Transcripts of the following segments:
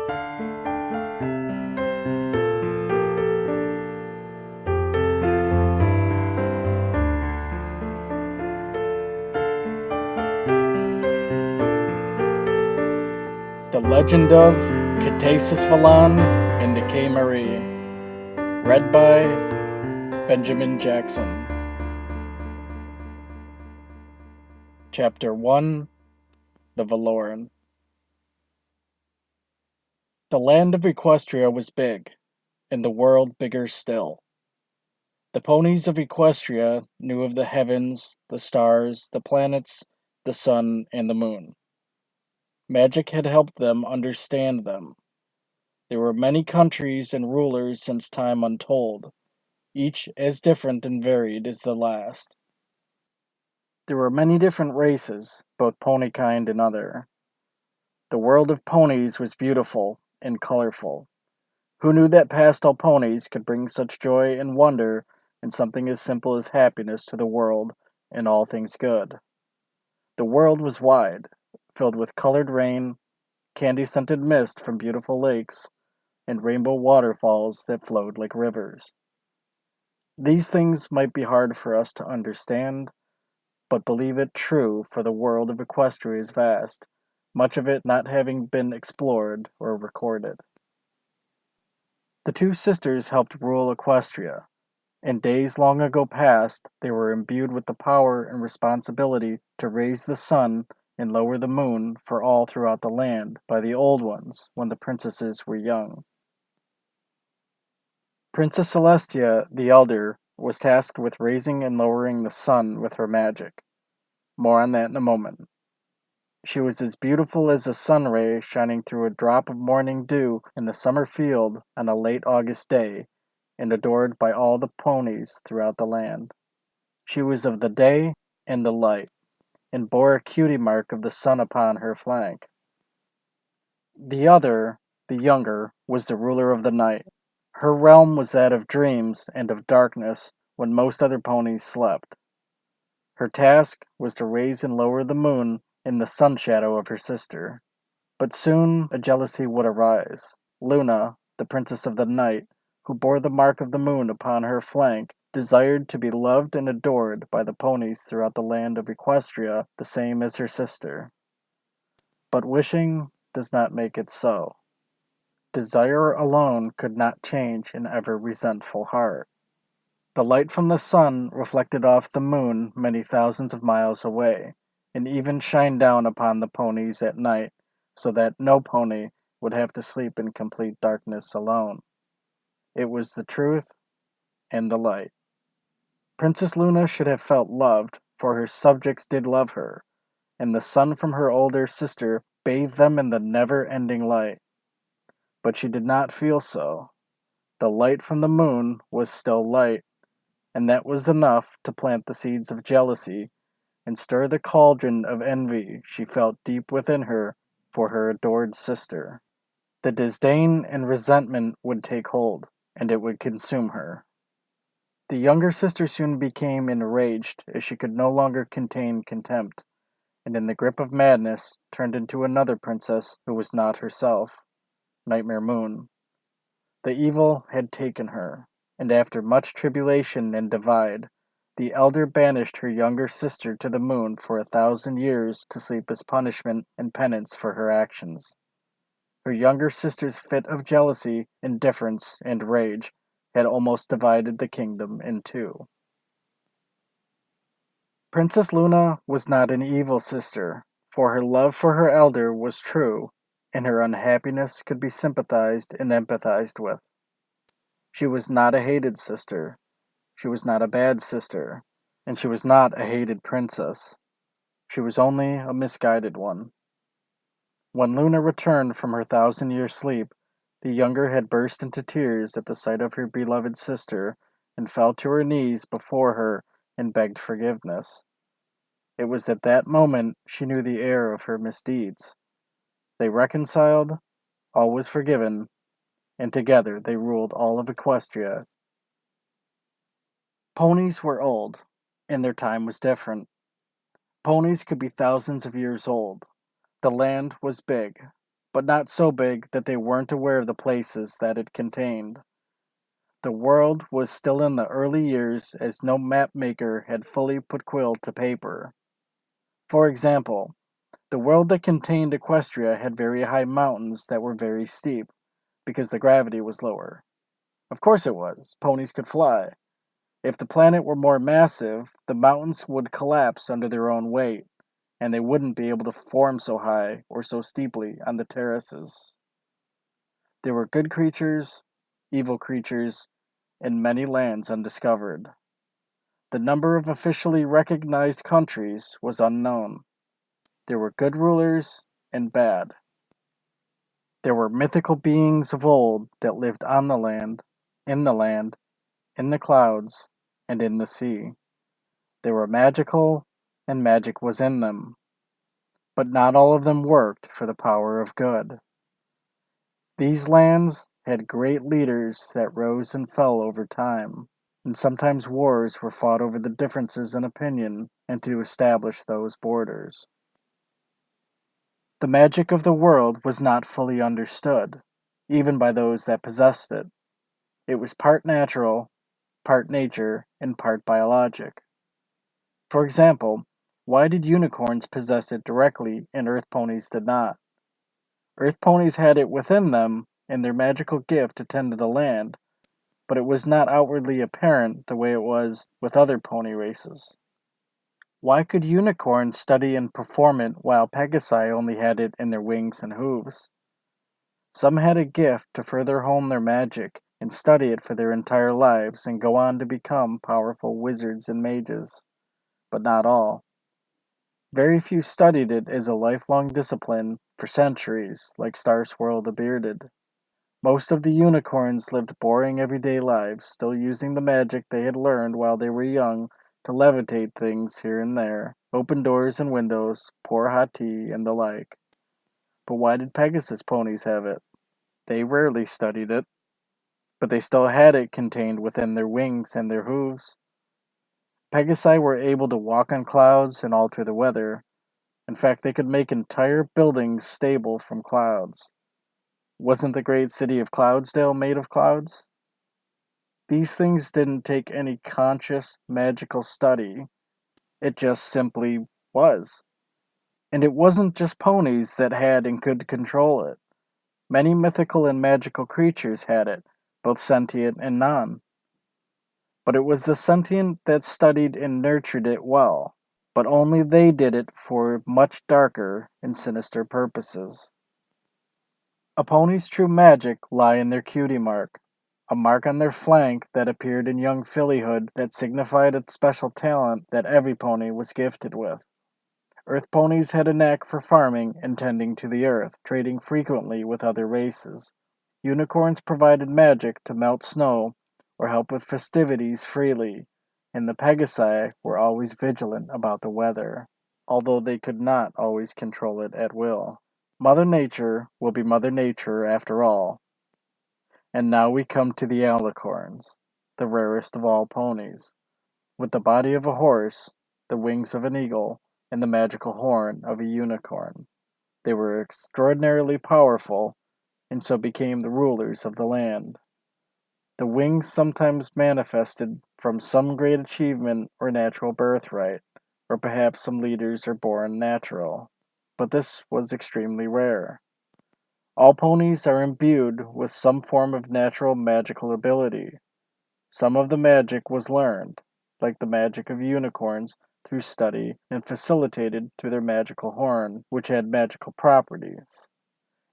The Legend of Catasis Velon and the Caemarie. Read by Benjamin Jackson. Chapter 1. The Veloran. The land of Equestria was big, and the world bigger still. The ponies of Equestria knew of the heavens, the stars, the planets, the sun, and the moon. Magic had helped them understand them. There were many countries and rulers since time untold, each as different and varied as the last. There were many different races, both pony kind and other. The world of ponies was beautiful and colorful. Who knew that pastel ponies could bring such joy and wonder in something as simple as happiness to the world and all things good? The world was wide, filled with colored rain, candy-scented mist from beautiful lakes, and rainbow waterfalls that flowed like rivers. These things might be hard for us to understand, but believe it true, for the world of Equestria is vast, much of it not having been explored or recorded. The two sisters helped rule Equestria. In days long ago past, they were imbued with the power and responsibility to raise the sun and lower the moon for all throughout the land by the old ones when the princesses were young. Princess Celestia, the elder, was tasked with raising and lowering the sun with her magic. More on that in a moment. She was as beautiful as a sun ray shining through a drop of morning dew in the summer field on a late August day, and adored by all the ponies throughout the land. She was of the day and the light, and bore a cutie mark of the sun upon her flank. The other, the younger, was the ruler of the night. Her realm was that of dreams and of darkness when most other ponies slept. Her task was to raise and lower the moon in the sun shadow of her sister. But soon a jealousy would arise. Luna, the princess of the night, who bore the mark of the moon upon her flank, desired to be loved and adored by the ponies throughout the land of Equestria the same as her sister. But wishing does not make it so. Desire alone could not change an ever resentful heart. The light from the sun reflected off the moon many thousands of miles away, and even shined down upon the ponies at night, so that no pony would have to sleep in complete darkness alone. It was the truth and the light. Princess Luna should have felt loved, for her subjects did love her, and the sun from her older sister bathed them in the never-ending light. But she did not feel so. The light from the moon was still light, and that was enough to plant the seeds of jealousy and stir the cauldron of envy she felt deep within her for her adored sister. The disdain and resentment would take hold, and it would consume her. The younger sister soon became enraged as she could no longer contain contempt, and in the grip of madness turned into another princess who was not herself, Nightmare Moon. The evil had taken her, and after much tribulation and divide, the elder banished her younger sister to the moon for 1,000 years to sleep as punishment and penance for her actions. Her younger sister's fit of jealousy, indifference, and rage had almost divided the kingdom in two. Princess Luna was not an evil sister, for her love for her elder was true, and her unhappiness could be sympathized and empathized with. She was not a hated sister, she was not a bad sister, and she was not a hated princess. She was only a misguided one. When Luna returned from her 1,000-year sleep, the younger had burst into tears at the sight of her beloved sister and fell to her knees before her and begged forgiveness. It was at that moment she knew the error of her misdeeds. They reconciled, all was forgiven, and together they ruled all of Equestria. Ponies were old, and their time was different. Ponies could be thousands of years old. The land was big, but not so big that they weren't aware of the places that it contained. The world was still in the early years as no map maker had fully put quill to paper. For example, the world that contained Equestria had very high mountains that were very steep, because the gravity was lower. Of course it was. Ponies could fly. If the planet were more massive, the mountains would collapse under their own weight, and they wouldn't be able to form so high or so steeply on the terraces. There were good creatures, evil creatures, and many lands undiscovered. The number of officially recognized countries was unknown. There were good rulers and bad. There were mythical beings of old that lived on the land, in the land, in the clouds, and in the sea. They were magical, and magic was in them. But not all of them worked for the power of good. These lands had great leaders that rose and fell over time, and sometimes wars were fought over the differences in opinion and to establish those borders. The magic of the world was not fully understood, even by those that possessed it. It was part natural, part nature, and part biologic. For example, why did unicorns possess it directly and earth ponies did not? Earth ponies had it within them in their magical gift to tend to the land, but it was not outwardly apparent the way it was with other pony races. Why could unicorns study and perform it while Pegasi only had it in their wings and hooves? Some had a gift to further hone their magic and study it for their entire lives and go on to become powerful wizards and mages, but not all. Very few studied it as a lifelong discipline for centuries, like Starswirl the Bearded. Most of the unicorns lived boring everyday lives, still using the magic they had learned while they were young to levitate things here and there, open doors and windows, pour hot tea, and the like. But why did Pegasus ponies have it? They rarely studied it, but they still had it contained within their wings and their hooves. Pegasi were able to walk on clouds and alter the weather. In fact, they could make entire buildings stable from clouds. Wasn't the great city of Cloudsdale made of clouds? These things didn't take any conscious, magical study. It just simply was. And it wasn't just ponies that had and could control it. Many mythical and magical creatures had it, both sentient and non. But it was the sentient that studied and nurtured it well. But only they did it for much darker and sinister purposes. A pony's true magic lie in their cutie mark, a mark on their flank that appeared in young fillyhood that signified a special talent that every pony was gifted with. Earth ponies had a knack for farming and tending to the earth, trading frequently with other races. Unicorns provided magic to melt snow or help with festivities freely, and the Pegasi were always vigilant about the weather, although they could not always control it at will. Mother Nature will be Mother Nature after all. And now we come to the alicorns, the rarest of all ponies. With the body of a horse, the wings of an eagle, and the magical horn of a unicorn. They were extraordinarily powerful, and so became the rulers of the land. The wings sometimes manifested from some great achievement or natural birthright, or perhaps some leaders are born natural. But this was extremely rare. All ponies are imbued with some form of natural magical ability. Some of the magic was learned, like the magic of unicorns, through study and facilitated through their magical horn, which had magical properties.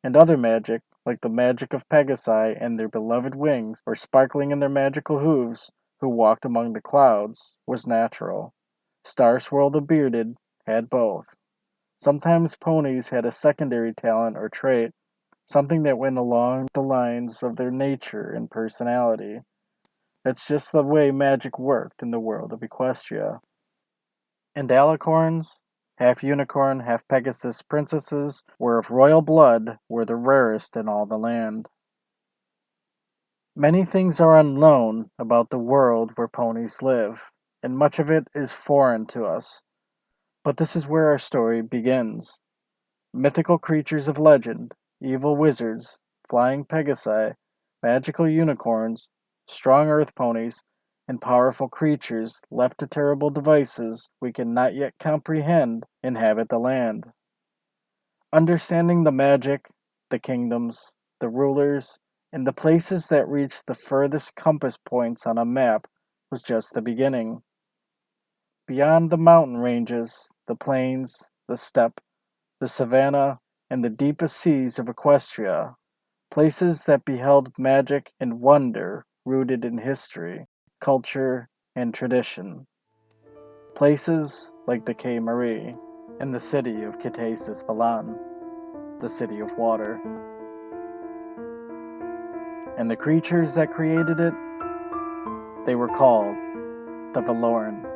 And other magic, like the magic of Pegasi and their beloved wings, or sparkling in their magical hooves, who walked among the clouds, was natural. Starswirl the Bearded had both. Sometimes ponies had a secondary talent or trait, something that went along the lines of their nature and personality. That's just the way magic worked in the world of Equestria. And alicorns, half unicorn, half Pegasus princesses, were of royal blood, were the rarest in all the land. Many things are unknown about the world where ponies live, and much of it is foreign to us. But this is where our story begins. Mythical creatures of legend, evil wizards, flying pegasi, magical unicorns, strong earth ponies, and powerful creatures left to terrible devices we can not yet comprehend inhabit the land. Understanding the magic, the kingdoms, the rulers, and the places that reach the furthest compass points on a map was just the beginning. Beyond the mountain ranges, the plains, the steppe, the savanna, and the deepest seas of Equestria, places that beheld magic and wonder rooted in history, culture, and tradition. Places like the Caemarie and the city of Catasis Velon, the city of water. And the creatures that created it, they were called the Veloran.